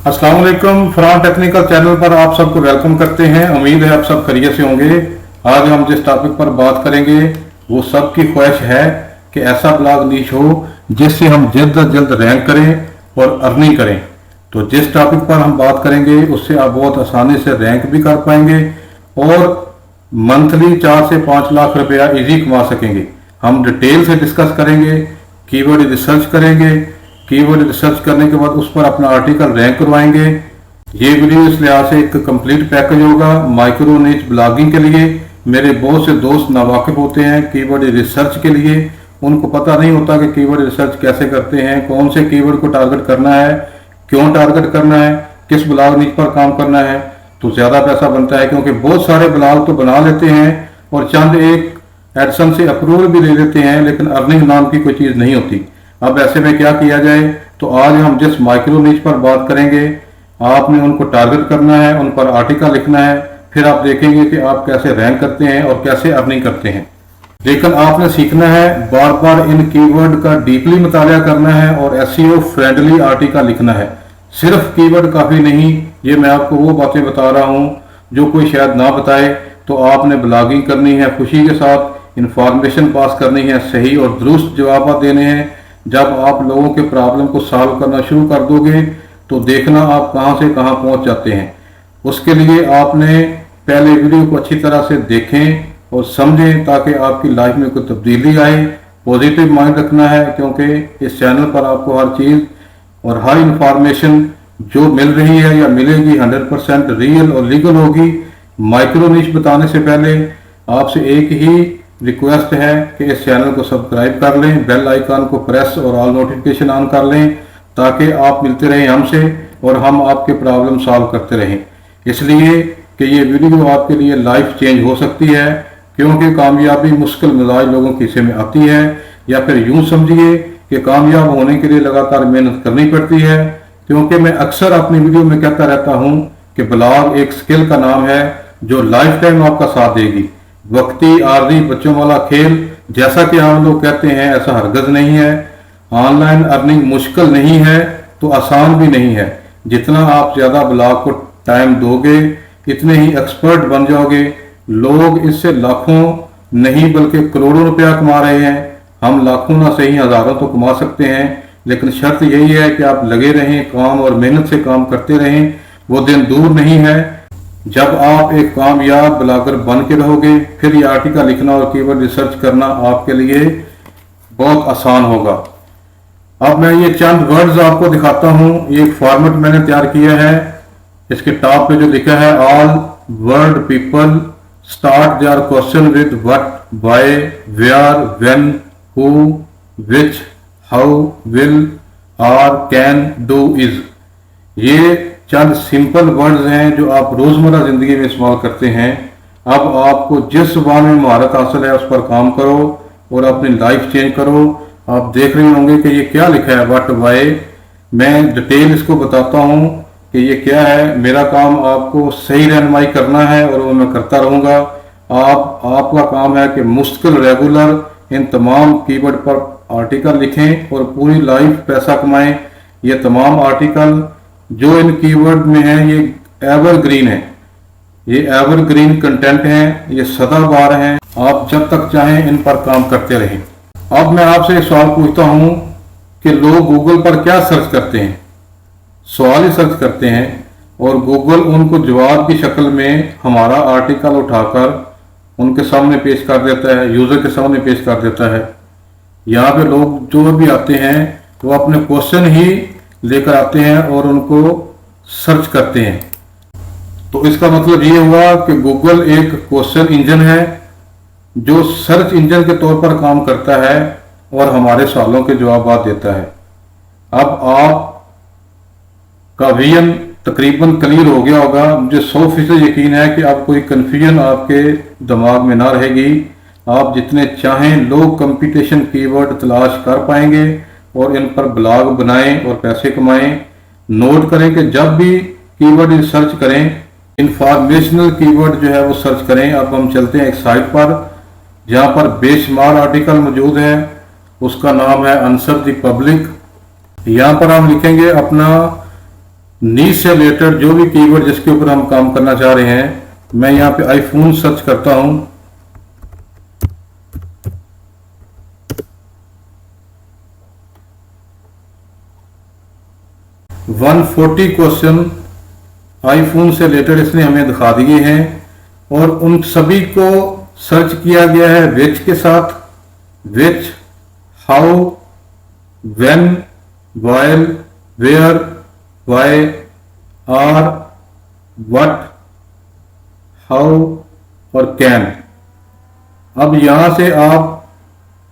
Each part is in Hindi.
अस्सलाम वालेकुम। फरहान टेक्निकल चैनल पर आप सबको वेलकम करते हैं। उम्मीद है आप सब खैरियत से होंगे। आज हम जिस टॉपिक पर बात करेंगे वो सबकी ख्वाहिश है कि ऐसा ब्लॉग नीच हो जिससे हम जल्द अज जल्द रैंक करें और अर्निंग करें। तो जिस टॉपिक पर हम बात करेंगे उससे आप बहुत आसानी से रैंक भी कर पाएंगे और मंथली 4 से 5 लाख रुपया इजी कमा सकेंगे। हम डिटेल से डिस्कस करेंगे, कीवर्ड रिसर्च करेंगे, कीवर्ड रिसर्च करने के बाद उस पर अपना आर्टिकल रैंक करवाएंगे। ये वीडियो इस लिहाज से एक कंप्लीट पैकेज होगा माइक्रो नीच ब्लॉगिंग के लिए। मेरे बहुत से दोस्त नावाकिफ होते हैं कीवर्ड रिसर्च के लिए, उनको पता नहीं होता कि कीवर्ड रिसर्च कैसे करते हैं, कौन से कीवर्ड को टारगेट करना है, क्यों टारगेट करना है, किस ब्लॉग नीच पर काम करना है तो ज़्यादा पैसा बनता है। क्योंकि बहुत सारे ब्लॉग तो बना लेते हैं और चंद एक एडसन से अप्रूवल भी ले लेते हैं, लेकिन अर्निंग नाम की कोई चीज़ नहीं होती। अब ऐसे में क्या किया जाए, तो आज हम जिस माइक्रो नीच पर बात करेंगे आपने उनको टारगेट करना है, उन पर आर्टिकल लिखना है, फिर आप देखेंगे कि आप कैसे रैंक करते हैं और कैसे अर्निंग करते हैं। लेकिन आपने सीखना है, बार बार इन कीवर्ड का डीपली मुताला करना है और एसईओ फ्रेंडली आर्टिकल लिखना है। सिर्फ कीवर्ड काफ़ी नहीं, ये मैं आपको वो बातें बता रहा हूँ जो कोई शायद ना बताए। तो आपने ब्लॉगिंग करनी है खुशी के साथ, इंफॉर्मेशन पास करनी है, सही और दुरुस्त जवाब देने हैं। जब आप लोगों के प्रॉब्लम को सॉल्व करना शुरू कर दोगे तो देखना आप कहां से कहां पहुंच जाते हैं। उसके लिए आपने पहले वीडियो को अच्छी तरह से देखें और समझें ताकि आपकी लाइफ में कोई तब्दीली आए। पॉजिटिव माइंड रखना है क्योंकि इस चैनल पर आपको हर चीज़ और हर इंफॉर्मेशन जो मिल रही है या मिलेगी 100% रियल और लीगल होगी। माइक्रो नीच बताने से पहले आपसे एक ही रिक्वेस्ट है कि इस चैनल को सब्सक्राइब कर लें, बेल आइकन को प्रेस और ऑल नोटिफिकेशन ऑन कर लें ताकि आप मिलते रहें हमसे और हम आपके प्रॉब्लम सॉल्व करते रहें। इसलिए कि ये वीडियो आपके लिए लाइफ चेंज हो सकती है, क्योंकि कामयाबी मुश्किल मिजाज लोगों के हिस्से में आती है। या फिर यूं समझिए कि कामयाब होने के लिए लगातार मेहनत करनी पड़ती है। क्योंकि मैं अक्सर अपनी वीडियो में कहता रहता हूँ कि ब्लॉग एक स्किल का नाम है जो लाइफ टाइम आपका साथ देगी। वक्ती आर्जी बच्चों वाला खेल जैसा कि हम लोग कहते हैं ऐसा हरगज नहीं है। ऑनलाइन अर्निंग मुश्किल नहीं है तो आसान भी नहीं है। जितना आप ज़्यादा ब्लॉग को टाइम दोगे इतने ही एक्सपर्ट बन जाओगे। लोग इससे लाखों नहीं बल्कि करोड़ों रुपया कमा रहे हैं। हम लाखों ना सही हज़ारों तो कमा सकते हैं, लेकिन शर्त यही है कि आप लगे रहें, काम और मेहनत से काम करते रहें। वो दिन दूर नहीं है जब आप एक कामयाब ब्लॉगर बन के रहोगे। फिर ये आर्टिकल लिखना और कीवर्ड रिसर्च करना आपके लिए बहुत आसान होगा। अब मैं ये चंद वर्ड्स आपको दिखाता हूँ। ये एक फॉर्मेट मैंने तैयार किया है। इसके टॉप पे जो लिखा है, all world people start their question with what, why, where, when, who, which, how, will, are, can, do, is. ये चंद सिंपल वर्ड्स हैं जो आप रोजमर्रा जिंदगी में इस्तेमाल करते हैं। अब आपको जिस जुबान में महारत हासिल है उस पर काम करो और अपनी लाइफ चेंज करो। आप देख रहे होंगे कि ये क्या लिखा है, व्हाट, व्हाई। मैं डिटेल इसको बताता हूँ कि ये क्या है। मेरा काम आपको सही रहनुमाई करना है और वो मैं करता रहूँगा। आपका काम है कि मुश्किल रेगुलर इन तमाम कीवर्ड पर आर्टिकल लिखें और पूरी लाइफ पैसा कमाएं। ये तमाम आर्टिकल जो इन कीवर्ड में है ये एवरग्रीन है, ये एवरग्रीन कंटेंट है, ये सदाबहार हैं। आप जब तक चाहें इन पर काम करते रहें। अब मैं आपसे एक सवाल पूछता हूं कि लोग गूगल पर क्या सर्च करते हैं? सवाल ही सर्च करते हैं और गूगल उनको जवाब की शक्ल में हमारा आर्टिकल उठाकर उनके सामने पेश कर देता है, यूजर के सामने पेश कर देता है। यहाँ पे लोग जो भी आते हैं वो अपने क्वेश्चन ही लेकर आते हैं और उनको सर्च करते हैं। तो इसका मतलब ये हुआ कि गूगल एक क्वेश्चन इंजन है जो सर्च इंजन के तौर पर काम करता है और हमारे सवालों के जवाब देता है। अब आप का विजन तकरीबन क्लियर हो गया होगा। मुझे 100% यकीन है कि अब कोई कन्फ्यूजन आपके दिमाग में ना रहेगी। आप जितने चाहें लोग कंपटीशन कीवर्ड तलाश कर पाएंगे और इन पर ब्लॉग बनाएं और पैसे कमाएं। नोट करें कि जब भी कीवर्ड सर्च करें, इंफॉर्मेशनल कीवर्ड जो है वो सर्च करें। अब हम चलते हैं एक साइट पर जहां पर बेशुमार आर्टिकल मौजूद है। उसका नाम है आंसर द पब्लिक। यहाँ पर हम लिखेंगे अपना नीच से रिलेटेड जो भी कीवर्ड जिसके ऊपर हम काम करना चाह रहे हैं, मैं यहाँ पे आईफोन सर्च करता हूँ। वन 140 क्वेश्चन आईफोन से रिलेटेड इसने हमें दिखा दिए हैं और उन सभी को सर्च किया गया है विच के साथ, which, how, when, while, where, why, are, what, how और कैन। अब यहां से आप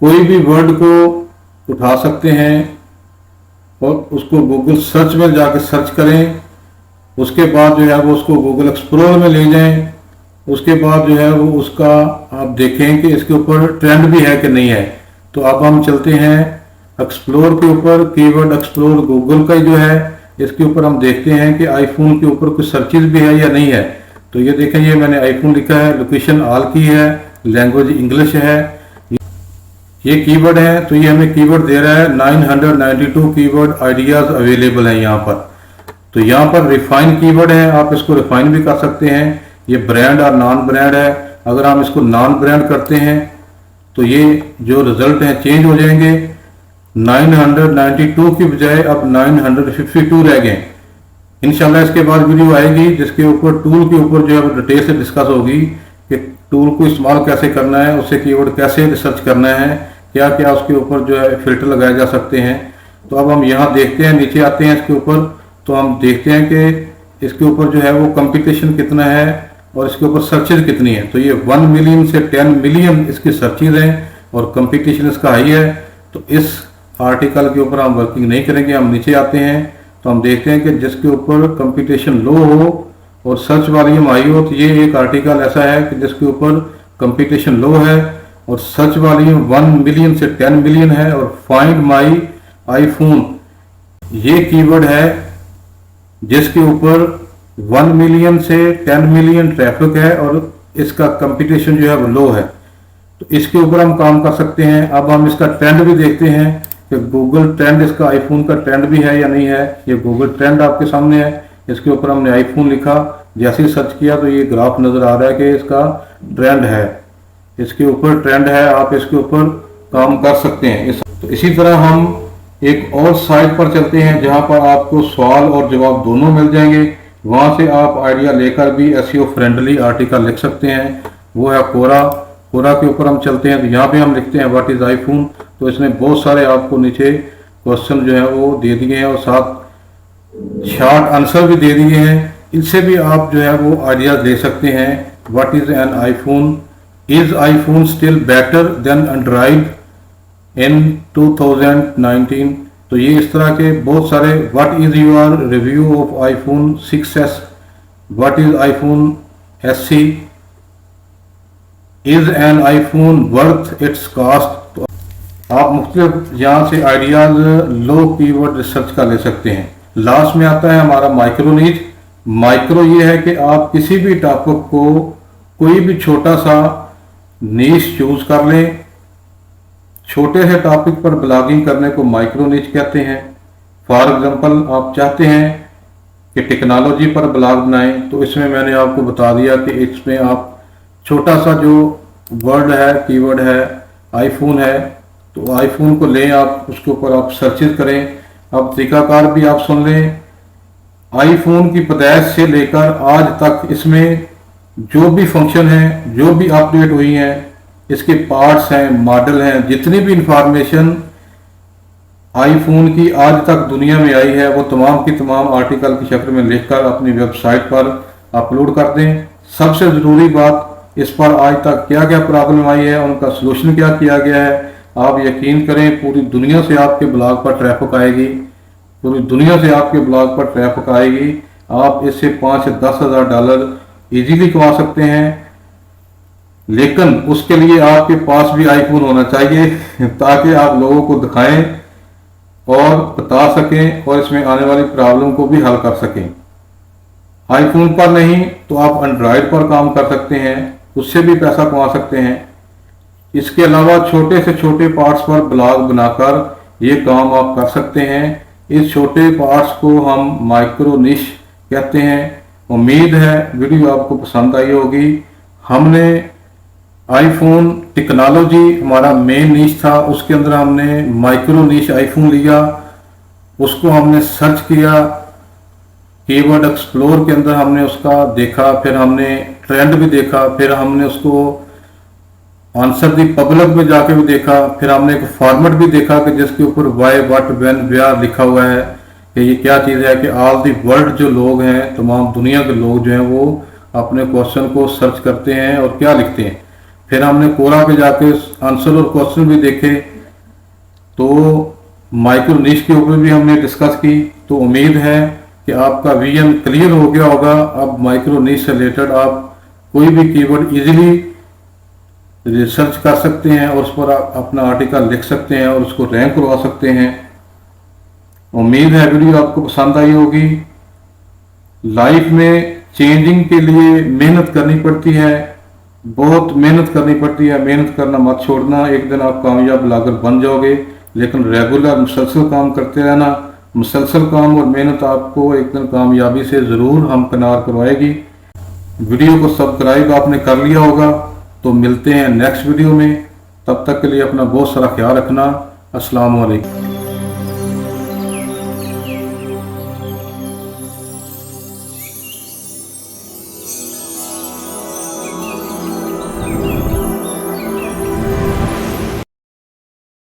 कोई भी वर्ड को उठा सकते हैं और उसको गूगल सर्च में जाकर सर्च करें। उसके बाद जो है वो उसको गूगल एक्सप्लोरर में ले जाएं। उसके बाद जो है वो उसका आप देखें कि इसके ऊपर ट्रेंड भी है कि नहीं है। तो अब हम चलते हैं एक्सप्लोर के ऊपर। कीवर्ड एक्सप्लोर गूगल का ही जो है, इसके ऊपर हम देखते हैं कि आईफोन के ऊपर कुछ सर्चेज भी है या नहीं है। तो ये देखें, ये मैंने आईफोन लिखा है, लोकेशन ऑल की है, लैंग्वेज इंग्लिश है, ये कीवर्ड है। तो ये हमें कीवर्ड दे रहा है 992 कीवर्ड आइडियाज अवेलेबल है यहाँ पर। तो यहाँ पर रिफाइन कीवर्ड है, आप इसको रिफाइन भी कर सकते हैं। ये ब्रांड और नॉन ब्रांड है। अगर हम इसको नॉन ब्रांड करते हैं तो ये जो रिजल्ट है चेंज हो जाएंगे। 992 की बजाय अब 952 रह गए। इंशाल्लाह इसके बाद वीडियो आएगी जिसके ऊपर टूल के ऊपर जो है डिटेल से डिस्कस होगी कि टूल को इस्तेमाल कैसे करना है, उससे कीवर्ड कैसे रिसर्च करना है, क्या क्या उसके ऊपर जो है फिल्टर लगाए जा सकते हैं। तो अब हम यहाँ देखते हैं, नीचे आते हैं इसके ऊपर, तो हम देखते हैं कि इसके ऊपर जो है वो कंपटीशन कितना है और इसके ऊपर सर्चेज कितनी है। तो ये 1 मिलियन से 10 मिलियन इसकी सर्चेज हैं और कंपटीशन इसका हाई है। तो इस आर्टिकल के ऊपर हम वर्किंग नहीं करेंगे। हम नीचे आते हैं तो हम देखते हैं कि जिसके ऊपर कंपटीशन लो हो और सर्च वॉल्यूम हाई हो। तो ये एक आर्टिकल ऐसा है कि जिसके ऊपर कंपटीशन लो है और सर्च वॉल्यूम 1 मिलियन से 10 मिलियन है और फाइंड माई आईफोन ये कीवर्ड है जिसके ऊपर 1 मिलियन से 10 मिलियन ट्रैफिक है और इसका कंपटीशन जो है वो लो है। तो इसके ऊपर हम काम कर सकते हैं। अब हम इसका ट्रेंड भी देखते हैं कि गूगल ट्रेंड इसका आईफोन का ट्रेंड भी है या नहीं है। ये गूगल ट्रेंड आपके सामने है, इसके ऊपर हमने आईफोन लिखा, जैसे ही सर्च किया तो ये ग्राफ नजर आ रहा है कि इसका ट्रेंड है, इसके ऊपर ट्रेंड है। आप इसके ऊपर काम कर सकते हैं। तो इसी तरह हम एक और साइट पर चलते हैं जहां पर आपको सवाल और जवाब दोनों मिल जाएंगे। वहां से आप आइडिया लेकर भी एसईओ फ्रेंडली आर्टिकल लिख सकते हैं। वो है कोरा। कोरा के ऊपर हम चलते हैं तो यहाँ पे हम लिखते हैं व्हाट इज आईफोन। तो इसमें बहुत सारे आपको नीचे क्वेश्चन जो है वो दे दिए हैं और साथ शॉर्ट आंसर भी दे दिए हैं। इनसे भी आप जो है वो आइडियाज ले सकते हैं। What is an iPhone, is iPhone still better than Android in 2019। तो ये इस तरह के बहुत सारे। What is your review of iPhone 6s, what is iPhone SE, is an iPhone worth its cost. तो आप मुख्तलिफ यहाँ से आइडियाज लो कीवर्ड रिसर्च का ले सकते हैं। लास्ट में आता है हमारा माइक्रो नीच। माइक्रो ये है कि आप किसी भी टॉपिक को कोई भी छोटा सा नीच चूज कर लें। छोटे से टॉपिक पर ब्लॉगिंग करने को माइक्रो नीच कहते हैं। फॉर एग्जांपल आप चाहते हैं कि टेक्नोलॉजी पर ब्लॉग बनाएं, तो इसमें मैंने आपको बता दिया कि इसमें आप छोटा सा जो वर्ड है, कीवर्ड है, आईफोन है, तो आईफोन को लें आप, उसके ऊपर आप सर्चेज करें। अब तरीकाकार भी आप सुन लें। आईफोन की पैदाइश से लेकर आज तक इसमें जो भी फंक्शन है, जो भी अपडेट हुई हैं, इसके पार्ट्स हैं, मॉडल हैं, जितनी भी इंफॉर्मेशन आईफोन की आज तक दुनिया में आई है वो तमाम की तमाम आर्टिकल की शक्ल में लिखकर अपनी वेबसाइट पर अपलोड कर दें। सबसे ज़रूरी बात, इस पर आज तक क्या क्या प्रॉब्लम आई है, उनका सलूशन क्या किया गया है। आप यकीन करें पूरी दुनिया से आपके ब्लॉग पर ट्रैफिक आएगी, पूरी दुनिया से आपके ब्लॉग पर ट्रैफिक आएगी। आप इससे 5 से 10 हज़ार डॉलर इजीली कमा सकते हैं। लेकिन उसके लिए आपके पास भी आईफोन होना चाहिए ताकि आप लोगों को दिखाएं और बता सकें और इसमें आने वाली प्रॉब्लम को भी हल कर सकें। आईफोन पर नहीं तो आप एंड्रॉयड पर काम कर सकते हैं, उससे भी पैसा कमा सकते हैं। इसके अलावा छोटे से छोटे पार्ट्स पर ब्लॉग बनाकर ये काम आप कर सकते हैं। इस छोटे पार्ट्स को हम माइक्रो निश कहते हैं। उम्मीद है वीडियो आपको पसंद आई होगी। हमने आईफोन टेक्नोलॉजी हमारा मेन निश था, उसके अंदर हमने माइक्रो निश आईफोन लिया, उसको हमने सर्च किया, कीवर्ड एक्सप्लोर के अंदर हमने उसका देखा, फिर हमने ट्रेंड भी देखा, फिर हमने उसको आंसर दी पब्लिक में जाके भी देखा, फिर हमने एक फॉर्मेट भी देखा कि जिसके ऊपर वाई व्हाट व्हेन वेयर लिखा हुआ है कि ये क्या चीज़ है, कि ऑल दी वर्ल्ड जो लोग हैं, तमाम दुनिया के लोग जो हैं वो अपने क्वेश्चन को सर्च करते हैं और क्या लिखते हैं। फिर हमने कोरा पे जाके आंसर और क्वेश्चन भी देखे, तो माइक्रो निश के ऊपर भी हमने डिस्कस की। तो उम्मीद है कि आपका विजन क्लियर हो गया होगा। अब माइक्रो निश से रिलेटेड आप कोई भी कीवर्ड इजीली रिसर्च कर सकते हैं और उस पर आप अपना आर्टिकल लिख सकते हैं और उसको रैंक करवा सकते हैं। उम्मीद है वीडियो आपको पसंद आई होगी। लाइफ में चेंजिंग के लिए मेहनत करनी पड़ती है, बहुत मेहनत करनी पड़ती है। मेहनत करना मत छोड़ना, एक दिन आप कामयाब ब्लॉगर बन जाओगे। लेकिन रेगुलर मुसलसल काम करते रहना, मुसलसल काम और मेहनत आपको एक दिन कामयाबी से ज़रूर हमकिनार करवाएगी। वीडियो को सब्सक्राइब आपने कर लिया होगा, तो मिलते हैं नेक्स्ट वीडियो में। तब तक के लिए अपना बहुत सारा ख्याल रखना। अस्सलाम वालेकुम।